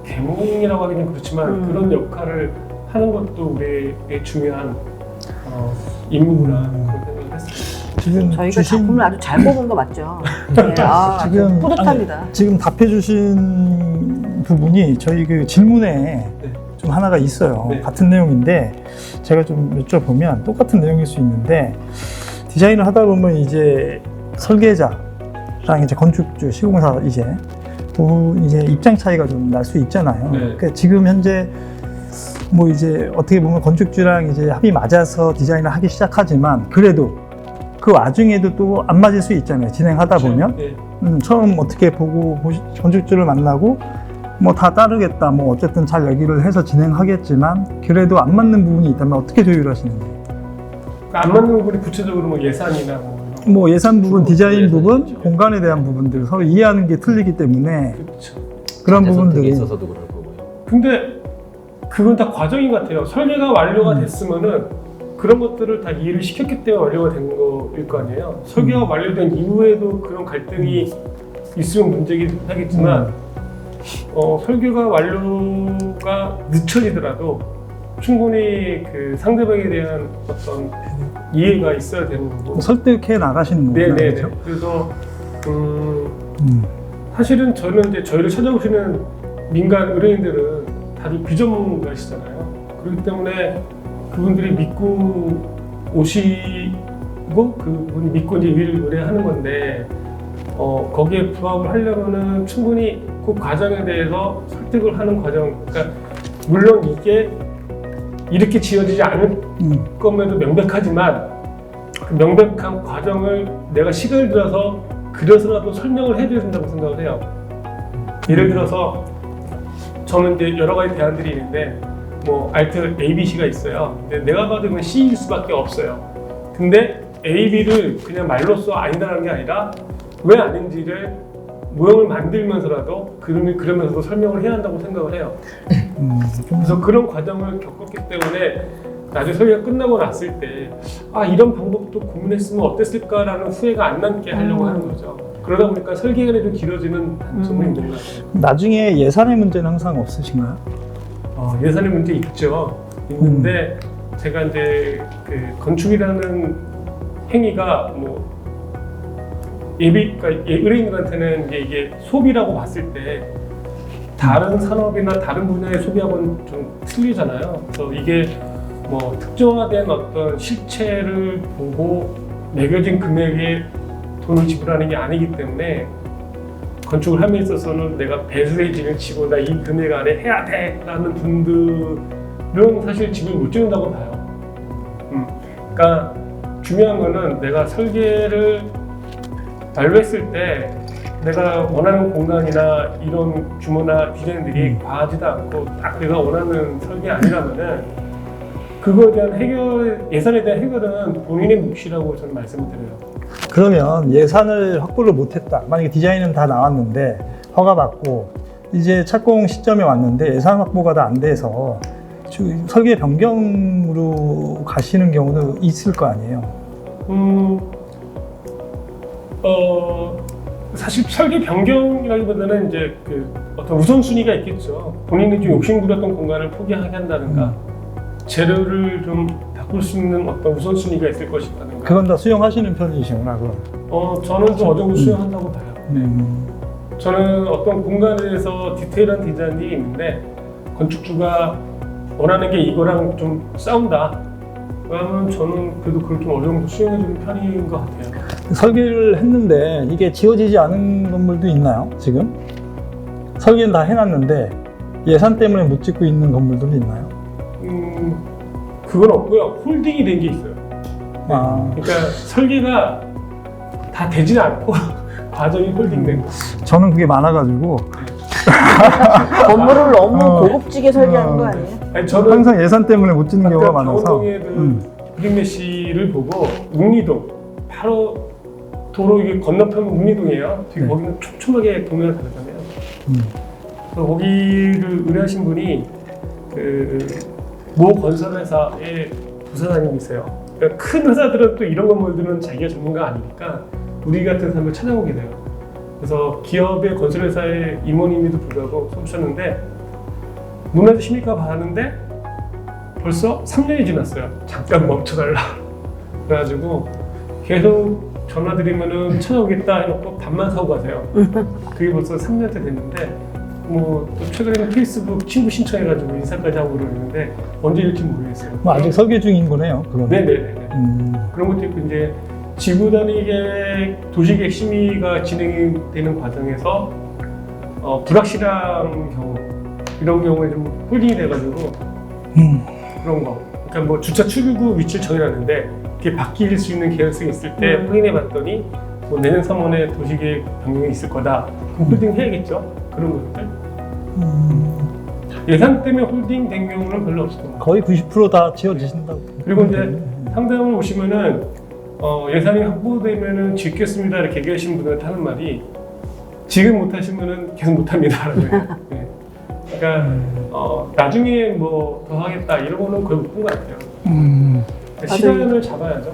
개몽이라고 하기는 그렇지만 그런 역할을 하는 것도 우리의 중요한 임무구나 그런 생각을 했습니다. 지금 저희가 작품을 아주 잘 뽑은 거 맞죠? 네, 지금 뿌듯합니다. 지금 답해주신 부분이 저희 그 질문에 네. 좀 하나가 있어요. 네. 같은 내용인데 제가 좀 여쭤보면 똑같은 내용일 수 있는데 디자인을 하다 보면 이제 설계자랑 이제 건축주, 시공사 이제 입장 차이가 좀 날 수 있잖아요. 네. 그러니까 지금 현재 뭐 이제 어떻게 보면 건축주랑 이제 합이 맞아서 디자인을 하기 시작하지만 그래도 그 와중에도 또 안 맞을 수 있잖아요. 진행하다 보면 네. 처음 어떻게 보고 건축주를 만나고 뭐 다 따르겠다 뭐 어쨌든 잘 얘기를 해서 진행하겠지만 그래도 안 맞는 부분이 있다면 어떻게 조율하시는지? 안 맞는 부분이 구체적으로 뭐 예산이나 뭐 예산 부분, 디자인 부분, 예산이죠. 공간에 대한 부분들 서로 이해하는 게 틀리기 때문에 그렇죠. 그런 자재 선택에 부분들이 있어서도 그럴 거고요. 근데 그건 다 과정인 것 같아요. 설계가 완료가 됐으면은 그런 것들을 다 이해를 시켰기 때문에 완료가 된 거일 거 아니에요. 설계가 완료된 이후에도 그런 갈등이 있으면 문제긴 하겠지만 설계가 완료가 늦춰지더라도 충분히 그 상대방에 대한 어떤 이해가 있어야 되는 거고. 설득해 나가시는 거예요. 네네네. 그래서 사실은 저는 이제 저희를 찾아오시는 민간 의뢰인들은 다들 비전문가시잖아요. 그렇기 때문에 그분들이 믿고 오시고 그분이 믿고 이제 일을 의뢰하는 건데 거기에 부합을 하려면은 충분히 그 과정에 대해서 설득을 하는 과정. 그러니까 물론 이게 이렇게 지어지지 않을 것에도 명백하지만 그 명백한 과정을 내가 시간을 들여서 그려서라도 설명을 해줘야 된다고 생각을 해요. 예를 들어서 저는 이제 여러 가지 대안들이 있는데 뭐 알트 ABC가 있어요. 근데 내가 봐도 그건 C일 수밖에 없어요. 근데 AB를 그냥 말로써 아니다라는 게 아니라 왜 아닌지를 모형을 만들면서라도 그러면서도 설명을 해야 한다고 생각을 해요. 그래서 그런 과정을 겪었기 때문에 나중에 설계가 끝나고 났을 때 이런 방법도 고민했으면 어땠을까라는 후회가 안 남게 하려고 하는 거죠. 그러다 보니까 설계가 좀 길어지는 단점이 있는 것 같아요. 나중에 예산의 문제는 항상 없으신가요? 예산의 문제 있죠. 있는데 제가 이제 그 건축이라는 행위가 뭐 그러니까 의뢰인들한테는 이게 소비라고 봤을 때 다른 산업이나 다른 분야의 소비하고는 좀 틀리잖아요. 그래서 이게 뭐 특정화된 어떤 실체를 보고 매겨진 금액에 돈을 지불하는 게 아니기 때문에 건축을 함에 있어서는 내가 배수의 진을 치고 나 이 금액 안에 해야 돼 라는 분들은 사실 집을 못 지는다고 봐요. 그러니까 중요한 거는 내가 설계를 완료했을 때 내가 원하는 공간이나 이런 규모나 디자인들이 과하지도 않고 딱 내가 원하는 설계 아니라면은 그거에 대한 예산에 대한 해결은 본인의 몫이라고 저는 말씀을 드려요. 그러면 예산을 확보를 못했다. 만약에 디자인은 다 나왔는데 허가받고 이제 착공 시점에 왔는데 예산 확보가 다 안 돼서 설계 변경으로 가시는 경우도 있을 거 아니에요? 사실 설계 변경이라기보다는 이제 그 어떤 우선순위가 있겠죠. 본인이 좀 욕심부렸던 공간을 포기하게 한다든가 재료를 좀 바꿀 수 있는 어떤 우선순위가 있을 것이라든가. 그건 다 수용하시는 편이시구나, 그럼. 저는 좀 어느 정도 수용한다고 봐요. 저는 어떤 공간에 대해서 디테일한 디자인이 있는데 건축주가 원하는 게 이거랑 좀 싸운다. 그러면 저는 그래도 그걸 좀 어느 정도 수용해주는 편인 것 같아요. 설계를 했는데 이게 지어지지 않은 건물도 있나요, 지금? 설계는 다 해놨는데 예산 때문에 못 짓고 있는 건물들도 있나요? 그건 없고요. 홀딩이 된 게 있어요. 그러니까 설계가 다 되지 않고 과정이 홀딩된 거. 저는 그게 많아가지고 건물을 너무 고급지게 설계하는 거 아니에요? 아니, 저는 항상 예산 때문에 못 짓는 경우가 많아서. 강원동의 그 브릭메시를 보고 웅리동 바로 도로 이게 건너편 웅리동이에요. 되게 거기는 촘촘하게 동네가 다르잖아요. 그래서 거기를 의뢰하신 분이 그 모 건설회사의 부사장님이세요. 그러니까 큰 회사들은 또 이런 건물들은 자기가 전문가 아니니까 우리 같은 사람을 찾아오게 돼요. 그래서 기업의 건설회사의 임원임에도 불구하고 쏘셨는데 문화재십니까 봤는데 벌써 3년이 지났어요. 잠깐 멈춰달라. 그래가지고 계속 전화드리면은 찾아오겠다 해놓고 밥만 사고 가세요. 그게 벌써 3년째 됐는데 뭐 또 최근에는 페이스북 친구 신청해가지고 인사까지 하고 그러는데 언제 일지 모르겠어요. 뭐 아직 설계 중인 거네요. 그건. 네네네. 그런 것도 있고 이제 지구 단위계 도시계획 심의가 진행이 되는 과정에서 불확실한 경우 이런 경우에 좀 홀딩이 돼가지고 그런 거. 그러니까 뭐 주차 출구 위치를 정해놨는데 그게 바뀔 수 있는 개연성이 있을 때 확인해봤더니 뭐 내년 3월에 도시계획 변경이 있을 거다. 그럼 홀딩 해야겠죠. 그런 것들. 예산 때문에 홀딩 된 경우는 별로 없어요. 거의 90%다 지어지신다고. 그리고 이제 상담을 오시면은 예산이 확보되면은 짓겠습니다 이렇게 얘기하시는 분들한테 하는 말이 지금 못하시면은 계속 못합니다라고 해요. 네. 그러니까 나중에 뭐 더 하겠다 이런 거는 거의 못 본 것 같아요. 시간을 잡아야죠.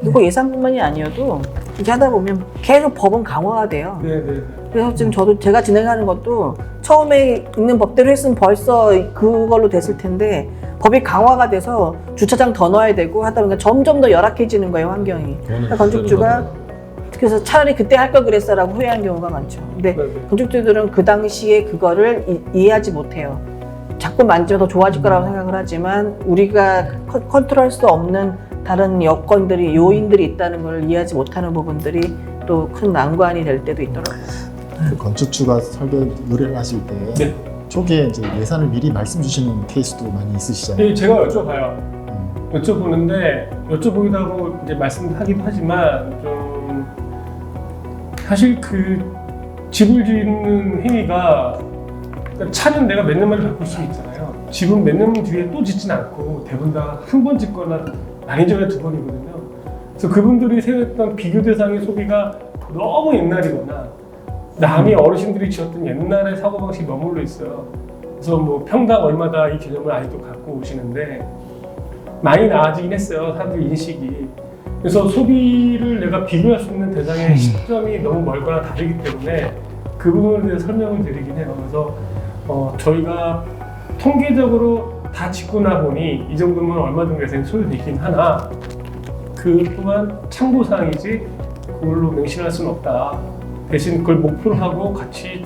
그리고 예산뿐만이 아니어도 이렇게 하다 보면 계속 법은 강화가 돼요. 네네. 그래서 지금 제가 진행하는 것도 처음에 있는 법대로 했으면 벌써 그걸로 됐을 텐데 법이 강화가 돼서 주차장 더 넣어야 되고 하다 보니까 점점 더 열악해지는 거예요, 환경이. 그러니까 건축주가 그래서 차라리 그때 할 걸 그랬어라고 후회하는 경우가 많죠. 근데 네네. 건축주들은 그 당시에 그거를 이해하지 못해요. 자꾸 만지면 더 좋아질 거라고 생각을 하지만 우리가 컨트롤할 수 없는 다른 여건들이, 요인들이 있다는 걸 이해하지 못하는 부분들이 또 큰 난관이 될 때도 있더라고요. 그 건축주가 설계 의뢰를 하실 때 네. 초기에 이제 예산을 미리 말씀 주시는 케이스도 많이 있으시잖아요. 네, 제가 여쭤봐요. 여쭤보는데 여쭤보기도 하고 이제 말씀하기도 하지만 좀 사실 그 집을 짓는 행위가 그러니까 차는 내가 몇 년 만에 바꿀 수 있잖아요. 집은 몇 년 뒤에 또 짓진 않고 대부분 다 한 번 짓거나 많이 전에 두 번이거든요. 그래서 그분들이 생각했던 비교 대상의 소비가 너무 옛날이거나 남이 어르신들이 지었던 옛날의 사고방식이 머물러 있어요. 그래서 뭐 평당 얼마다 이 개념을 아직도 갖고 오시는데 많이 나아지긴 했어요. 사람들 인식이. 그래서 소비를 내가 비교할 수 있는 대상의 시점이 너무 멀거나 다르기 때문에 그 부분에 대해서 설명을 드리긴 해요. 그래서 저희가 통계적으로 다 짓고 나 보니 이 정도면 얼마 정도 예산이 소요되긴 하나 그 또한 참고사항이지 그걸로 맹신할 수는 없다. 대신 그걸 목표로 하고 같이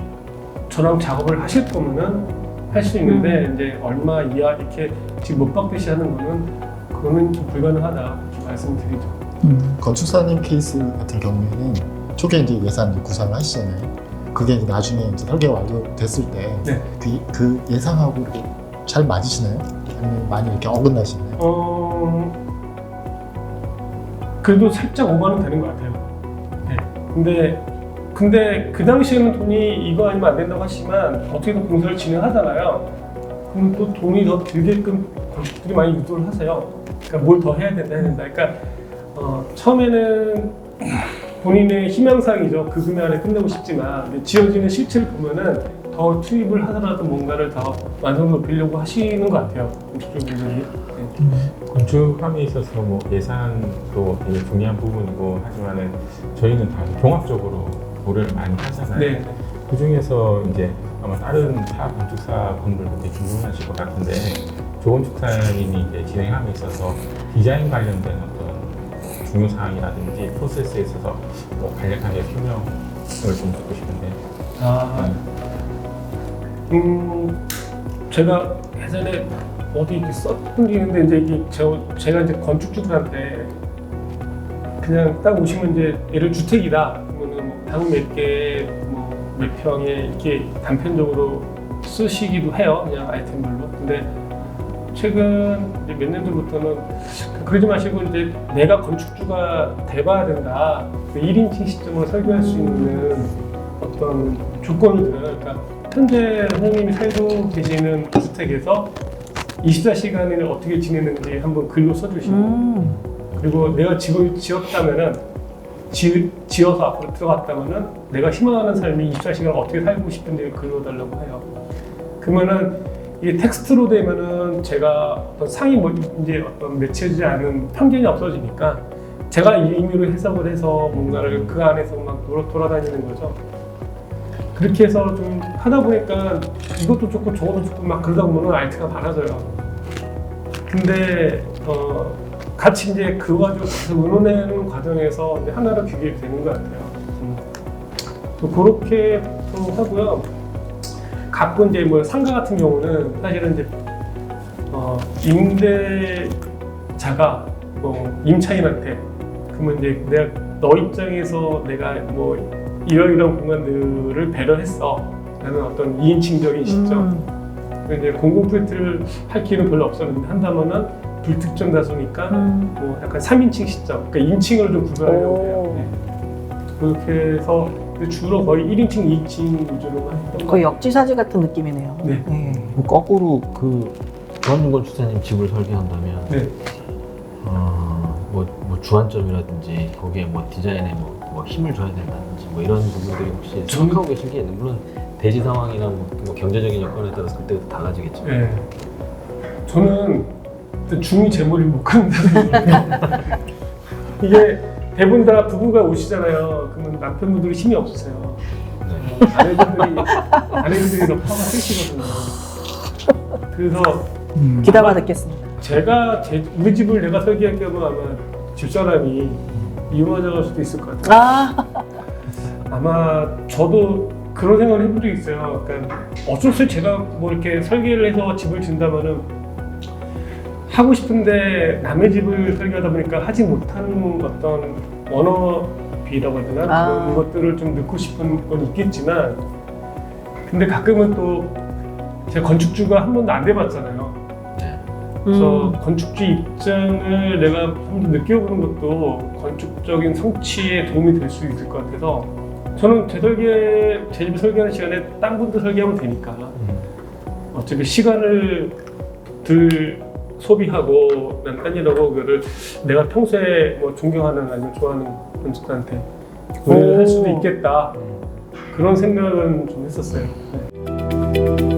저랑 작업을 하실 거면은 할 수 있는데 이제 얼마 이하 이렇게 지금 못 받듯이 하는 거는 그거는 좀 불가능하다 이렇게 말씀드리죠. 건축사님 케이스 같은 경우에는 초기에 이제 예산 구상을 하시잖아요. 그게 이제 나중에 이제 설계가 완료됐을 때 네. 그 예상하고 이렇게 잘 맞으시나요? 아니면 많이 이렇게 어긋나시나요? 그래도 살짝 오버는 되는 것 같아요. 네. 근데 그 당시에는 돈이 이거 아니면 안 된다고 하시지만 어떻게든 공사를 진행하잖아요. 그럼 또 돈이 더 들게끔 건축들이 많이 유도를 하세요. 그러니까 뭘 더 해야 된다. 그러니까 처음에는 본인의 희망사항이죠. 그 금액 안에 끝내고 싶지만 지어지는 실체를 보면은 더 투입을 하더라도 뭔가를 더 완성도 높이려고 하시는 것 같아요. 건축주분들이. 건축함에 있어서 뭐 예산도 되게 중요한 부분이고 하지만은 저희는 다 종합적으로 고려를 많이 하잖아요. 네. 그 중에서 이제 아마 다른 타 건축사 분들도 되게 궁금하실 것 같은데 조건축사님이 이제 진행함에 있어서 디자인 관련된 어떤 중요 사항이라든지 프로세스에 있어서 뭐 간략하게 설명을 좀 듣고 싶은데. 제가 예전에 어디 이렇게 썼던 게 있는데 이제 이게 제가 이제 건축주들한테 그냥 딱 오시면 이제 예를 주택이다 그러면은 뭐 방 몇 개, 뭐 몇 평에 이렇게 단편적으로 쓰시기도 해요. 그냥 아이템별로. 근데 최근 이제 몇 년도부터는 그러지 마시고 이제 내가 건축주가 돼봐야 된다. 그 1인칭 시점으로 설계할 수 있는 어떤 조건을 들어요. 그러니까 현재 선생님이 살고 계시는 주택에서 24시간을 어떻게 지내는지 한번 글로 써주시고 그리고 내가 집을 지었다면은 지어서 앞으로 들어갔다면은 내가 희망하는 삶이 24시간 어떻게 살고 싶은지 글로 달라고 해요. 그러면은 이게 텍스트로 되면은 제가 어떤 상이 뭐 이제 어떤 맺혀지지 않은 편견이 없어지니까 제가 이 의미로 해석을 해서 뭔가를 그 안에서 막 돌아다니는 거죠. 그렇게 해서 좀 하다 보니까 이것도 좋고 저것도 좋고 막 그러다 보면 알트가 많아져요. 근데 같이 이제 그 과정 계속 의논하는 과정에서 이제 하나로 귀결이 되는 것 같아요. 또 그렇게 좀 하고요. 가끔 이제 뭐 상가 같은 경우는 사실은 이제 임대자가 임차인한테 그러면 이제 내가 너 입장에서 내가 뭐 이러이러한 공간들을 배려했어 라는 어떤 2인칭적인 시점. 이제 공공 프로젝트를 할 기회는 별로 없었는데 한다면은 불특정 다수니까 뭐 약간 3인칭 시점, 그러니까 인칭을 좀 구별하려고 해요. 네. 그렇게 해서 주로 거의 1인칭, 2인칭 위주로 했던 거의 역지사지 같은 느낌이네요. 네. 뭐 거꾸로 그 조한준 건축사님 집을 설계한다면 네. 뭐 주안점이라든지 거기에 뭐 디자인에 뭐 힘을 줘야 된다든지 뭐 이런 부분들이 혹시 생각하고 계신 게 있는 물론 대지 상황이나 뭐 경제적인 여건에 따라서 그때부터 달라지겠죠. 네. 저는 중이 제 머리를 못 긋는다. 이게 대부분 다 부부가 오시잖아요. 그러면 남편분들이 힘이 없으세요. 네. 아내분들이 더 파워가 세시거든요. 그래서 기다가 듣겠습니다. 제가 우리 집을 내가 설계할 경우 아마 집사람이 이혼하자갈 수도 있을 것 같아요. 아마 저도 그런 생각을 해본 적이 있어요. 그러니까 어쩔 수 없이 제가 뭐 이렇게 설계를 해서 집을 짓는다면은 하고 싶은데 남의 집을 설계하다 보니까 하지 못하는 어떤 언어비라고 해야 되나? 그런 것들을 좀 넣고 싶은 건 있겠지만 근데 가끔은 또 제가 건축주가 한 번도 안 돼봤잖아요. 그래서 건축주 입장을 내가 좀 더 느껴보는 것도 건축적인 성취에 도움이 될 수 있을 것 같아서 저는 제 집 설계하는 시간에 딴 분들 설계하면 되니까 어차피 시간을 덜 소비하고 난 딴 일하고 그거를 내가 평소에 뭐 존경하는 아니면 좋아하는 건축가한테 할 수도 있겠다 그런 생각은 좀 했었어요. 네.